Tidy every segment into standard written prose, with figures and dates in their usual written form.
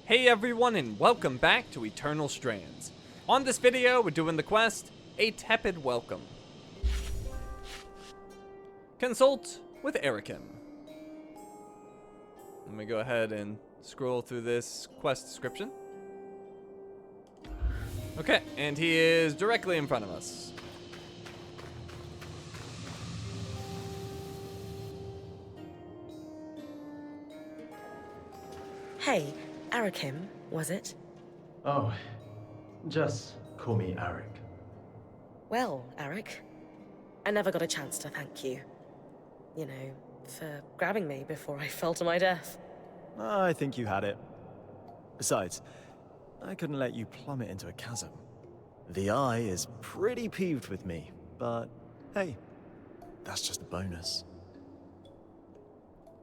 Hey everyone, and welcome back to Eternal Strands. On this video, we're doing the quest, A Tepid Welcome. Consult with Erikim. Let me go ahead and scroll through this quest description. Okay, and he is directly in front of us. Hey, Erikim, was it? Oh, just call me Eric. Well, Eric, I never got a chance to thank you. You know, for grabbing me before I fell to my death. I think you had it. Besides, I couldn't let you plummet into a chasm. The Eye is pretty peeved with me, but hey, that's just a bonus.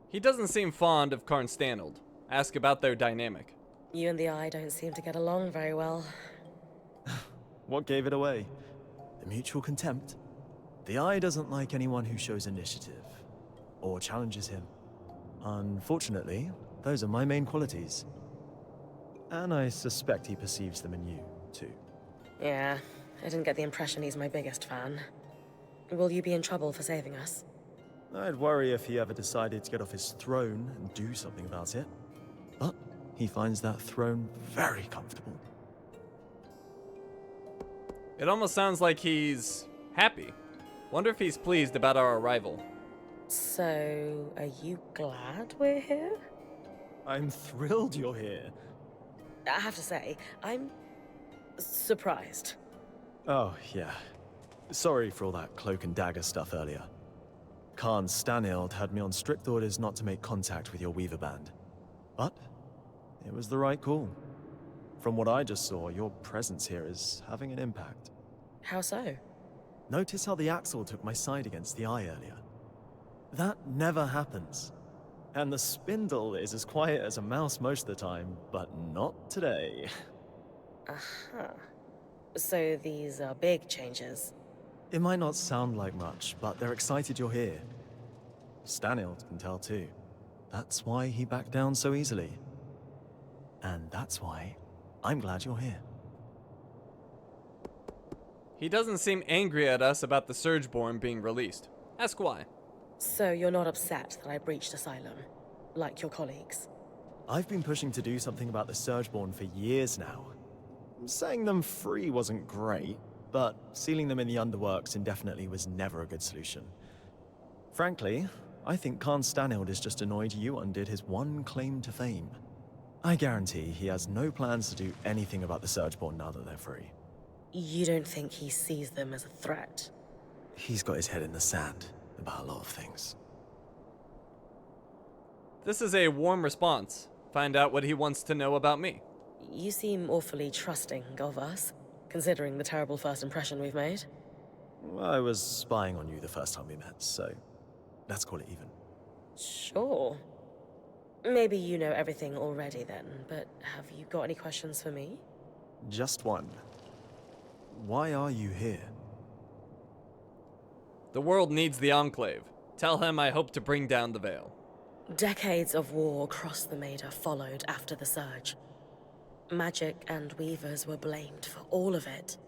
He doesn't seem fond of Karn Stanold. Ask about their dynamic. You and the Eye don't seem to get along very well. What gave it away? The mutual contempt? The Eye doesn't like anyone who shows initiative or challenges him. Unfortunately, those are my main qualities. And I suspect he perceives them in you, too. Yeah, I didn't get the impression he's my biggest fan. Will you be in trouble for saving us? I'd worry if he ever decided to get off his throne and do something about it. But he finds that throne very comfortable. It almost sounds like he's happy. Wonder if he's pleased about our arrival. So, are you glad we're here? I'm thrilled you're here. I have to say, I'm surprised. Oh, yeah. Sorry for all that cloak and dagger stuff earlier. Karn Stanild had me on strict orders not to make contact with your Weaver band. But it was the right call. From what I just saw, your presence here is having an impact. How so? Notice how the Axle took my side against the Eye earlier. That never happens. And the Spindle is as quiet as a mouse most of the time, but not today. Uh-huh. So these are big changes. It might not sound like much, but they're excited you're here. Stanild can tell too. That's why he backed down so easily. And that's why I'm glad you're here. He doesn't seem angry at us about the Surgeborn being released. Ask why. So you're not upset that I breached Asylum, like your colleagues? I've been pushing to do something about the Surgeborn for years now. Setting them free wasn't great, but sealing them in the underworks indefinitely was never a good solution. Frankly, I think Karn Stanild is just annoyed you undid his one claim to fame. I guarantee he has no plans to do anything about the Surgeborn now that they're free. You don't think he sees them as a threat? He's got his head in the sand about a lot of things. This is a warm response. Find out what he wants to know about me. You seem awfully trusting of us, considering the terrible first impression we've made. I was spying on you the first time we met, so let's call it even. Sure. Maybe you know everything already then, but have you got any questions for me? Just one. Why are you here? The world needs the Enclave. Tell him I hope to bring down the Veil. Decades of war across the Maida followed after the Surge. Magic and Weavers were blamed for all of it.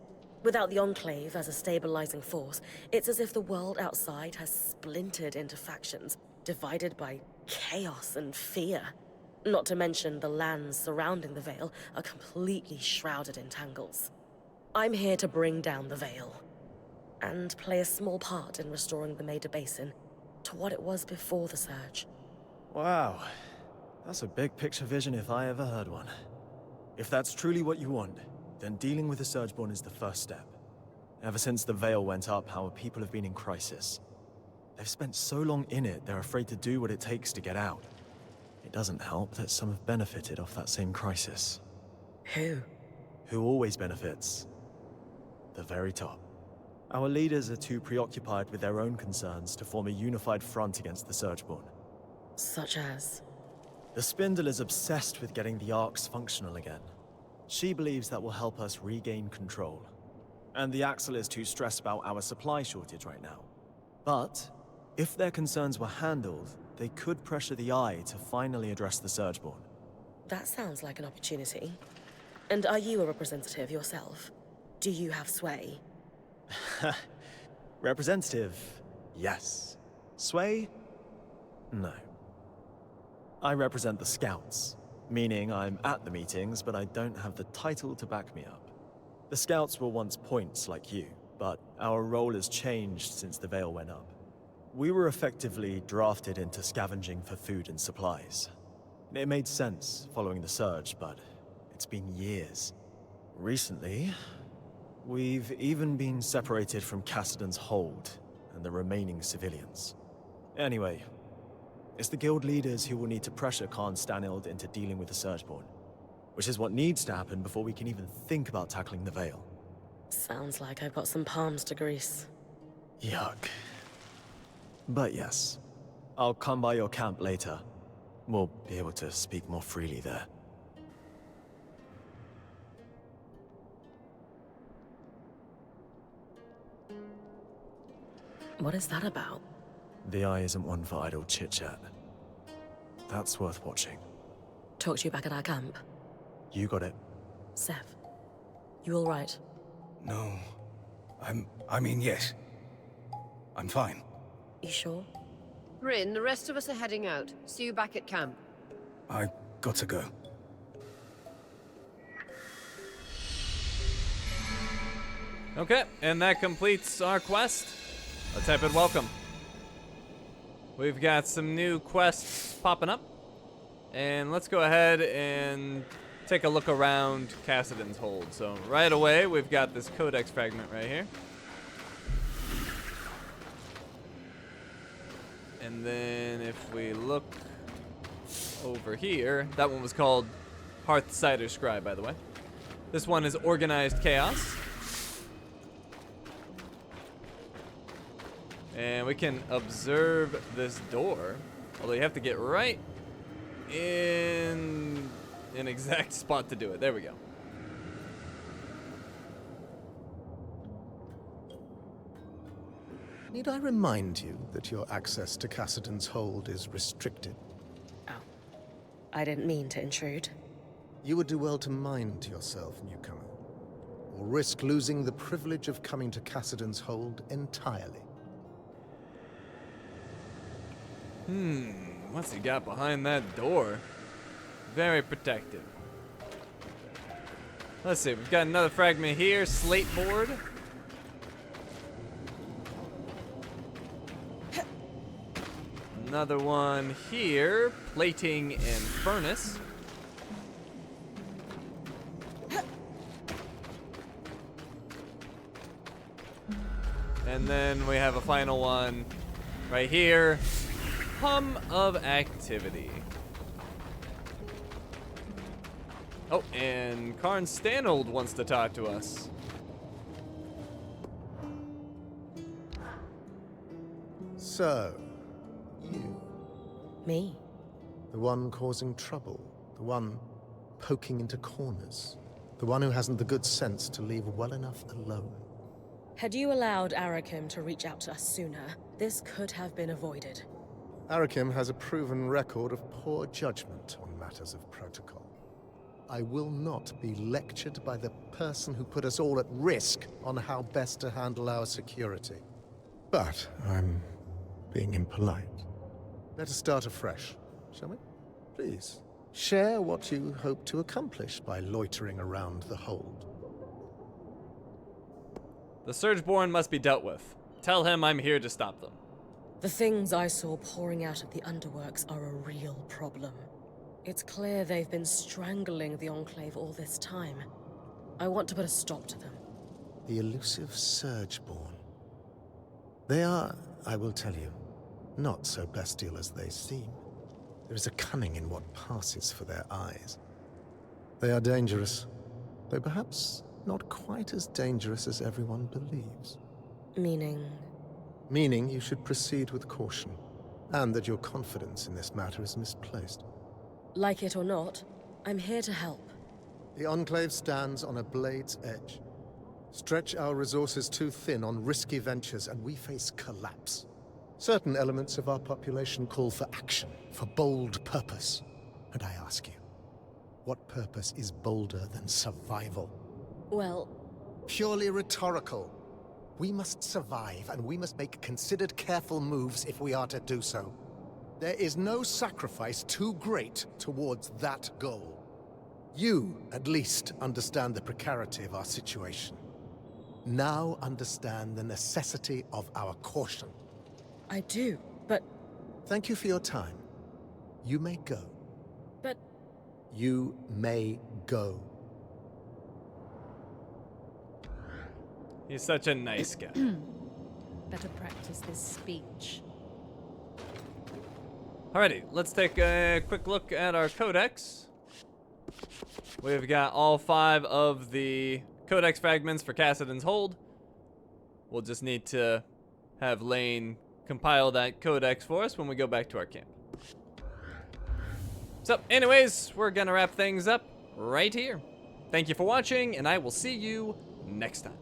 Without the Enclave as a stabilizing force, it's as if the world outside has splintered into factions, divided by chaos and fear. Not to mention the lands surrounding the Veil are completely shrouded in tangles. I'm here to bring down the Veil, and play a small part in restoring the Maida Basin to what it was before the Surge. Wow, that's a big picture vision if I ever heard one. If that's truly what you want, then dealing with the Surgeborn is the first step. Ever since the Veil went up, our people have been in crisis. They've spent so long in it, they're afraid to do what it takes to get out. It doesn't help that some have benefited off that same crisis. Who? Who always benefits? The very top. Our leaders are too preoccupied with their own concerns to form a unified front against the Surgeborn. Such as? The Spindle is obsessed with getting the Arcs functional again. She believes that will help us regain control. And the Axle is too stressed about our supply shortage right now. But if their concerns were handled, they could pressure the Eye to finally address the Surgeborn. That sounds like an opportunity. And are you a representative yourself? Do you have sway? Representative, yes. Sway? No. I represent the Scouts, meaning I'm at the meetings, but I don't have the title to back me up. The Scouts were once points like you, but our role has changed since the Veil went up. We were effectively drafted into scavenging for food and supplies. It made sense following the surge, but it's been years. Recently, we've even been separated from Cassidan's hold and the remaining civilians. Anyway, it's the guild leaders who will need to pressure Khan Stanild into dealing with the Surgeborn, which is what needs to happen before we can even think about tackling the Veil. Sounds like I've got some palms to grease. Yuck. But yes, I'll come by your camp later. We'll be able to speak more freely there. What is that about? The Eye isn't one for idle chit-chat. That's worth watching. Talk to you back at our camp. You got it. Sev, you all right? No. I mean, yes. I'm fine. You sure? Rin, the rest of us are heading out. See you back at camp. I got to go. Okay, and that completes our quest. A Tepid Welcome. We've got some new quests popping up. And let's go ahead and take a look around Cassidan's hold. So right away, we've got this codex fragment right here. And then if we look over here, that one was called Hearthsider Scribe, by the way. This one is Organized Chaos. And we can observe this door, although you have to get right in an exact spot to do it. There we go. Need I remind you that your access to Cassidan's hold is restricted? Oh. I didn't mean to intrude. You would do well to mind yourself, newcomer, or risk losing the privilege of coming to Cassidan's hold entirely. What's he got behind that door? Very protective. Let's see, we've got another fragment here, slate board. Another one here, plating and furnace. And then we have a final one right here. Hum of activity. Oh, and Karn Stanold wants to talk to us. So, you, Me? the one causing trouble, the one poking into corners, the one who hasn't the good sense to leave well enough alone. Had you allowed Arakim to reach out to us sooner, this could have been avoided. Arakim has a proven record of poor judgment on matters of protocol. I will not be lectured by the person who put us all at risk on how best to handle our security. But I'm being impolite. Let us start afresh, shall we? Please, share what you hope to accomplish by loitering around the hold. The Surgeborn must be dealt with. Tell him I'm here to stop them. The things I saw pouring out of the underworks are a real problem. It's clear they've been strangling the Enclave all this time. I want to put a stop to them. The elusive Surgeborn. They are, I will tell you, not so bestial as they seem. There is a cunning in what passes for their eyes. They are dangerous, though perhaps not quite as dangerous as everyone believes. Meaning? Meaning you should proceed with caution, and that your confidence in this matter is misplaced. Like it or not, I'm here to help. The Enclave stands on a blade's edge. Stretch our resources too thin on risky ventures, and we face collapse. Certain elements of our population call for action, for bold purpose. And I ask you, What purpose is bolder than survival? Well, Purely rhetorical. We must survive, and we must make considered, careful moves if we are to do so. There is no sacrifice too great towards that goal. You, at least, understand the precarity of our situation. Now understand the necessity of our caution. I do, but... Thank you for your time. You may go. but... You may go. He's such a nice guy. Better practice this speech. Alrighty, let's take a quick look at our codex. We've got all 5 of the codex fragments for Cassidon's Hold. We'll just need to have Lane compile that codex for us when we go back to our camp. So, anyways, we're gonna wrap things up right here. Thank you for watching, and I will see you next time.